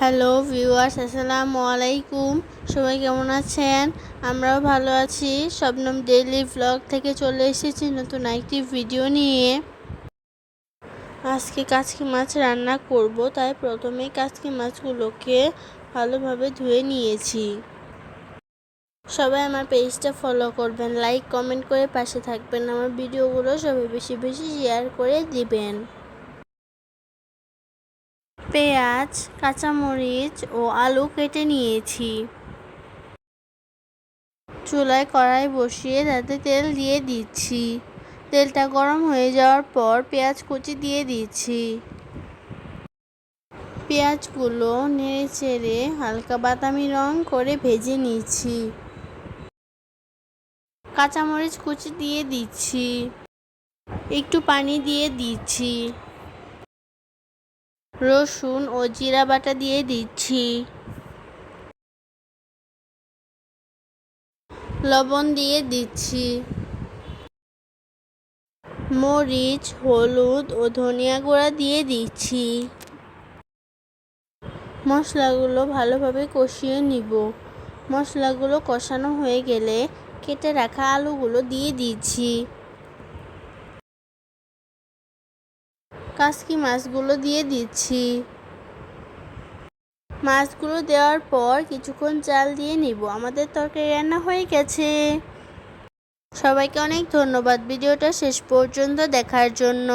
Hello viewers, আসসালামু আলাইকুম। সবাই কেমন আছেন? আমরাও ভালো আছি। শবনম ডেইলি ব্লগ থেকে চলে এসেছি নতুন একটি ভিডিও নিয়ে। আজকে কাচকি মাছ রান্না করব, তাই প্রথমেই কাচকি মাছগুলোকে ভালোভাবে ধুয়ে নিয়েছি। সবাই আমার পেজটা ফলো করবেন, লাইক কমেন্ট করে পাশে থাকবেন। আমার ভিডিওগুলো সবাই বেশি বেশি শেয়ার করে দিবেন। পেঁয়াজ, কাঁচামরিচ ও আলু কেটে নিয়েছি। চুলায় কড়াই বসিয়ে তাতে তেল দিয়ে দিচ্ছি। তেলটা গরম হয়ে যাওয়ার পর পেঁয়াজ কুচি দিয়ে দিচ্ছি। পেঁয়াজগুলো নেড়ে চেড়ে হালকা বাদামি রং করে ভেজে নিচ্ছি। কাঁচামরিচ কুচি দিয়ে দিচ্ছি। একটু পানি দিয়ে দিচ্ছি। রসুন ও জিরা বাটা দিয়ে দিচ্ছি। লবণ দিয়ে দিচ্ছি। মরিচ, হলুদ ও ধনিয়া গুঁড়া দিয়ে দিচ্ছি। মশলাগুলো ভালোভাবে কষিয়ে নিব। মশলাগুলো কষানো হয়ে গেলে কেটে রাখা আলুগুলো দিয়ে দিচ্ছি। কাচকি মাছগুলো দিয়ে দিচ্ছি। মাছগুলো দেওয়ার পর কিছুক্ষণ জাল দিয়ে নিব। আমাদের তরকারি রান্না হয়ে গেছে। সবাইকে অনেক ধন্যবাদ ভিডিওটা শেষ পর্যন্ত দেখার জন্য।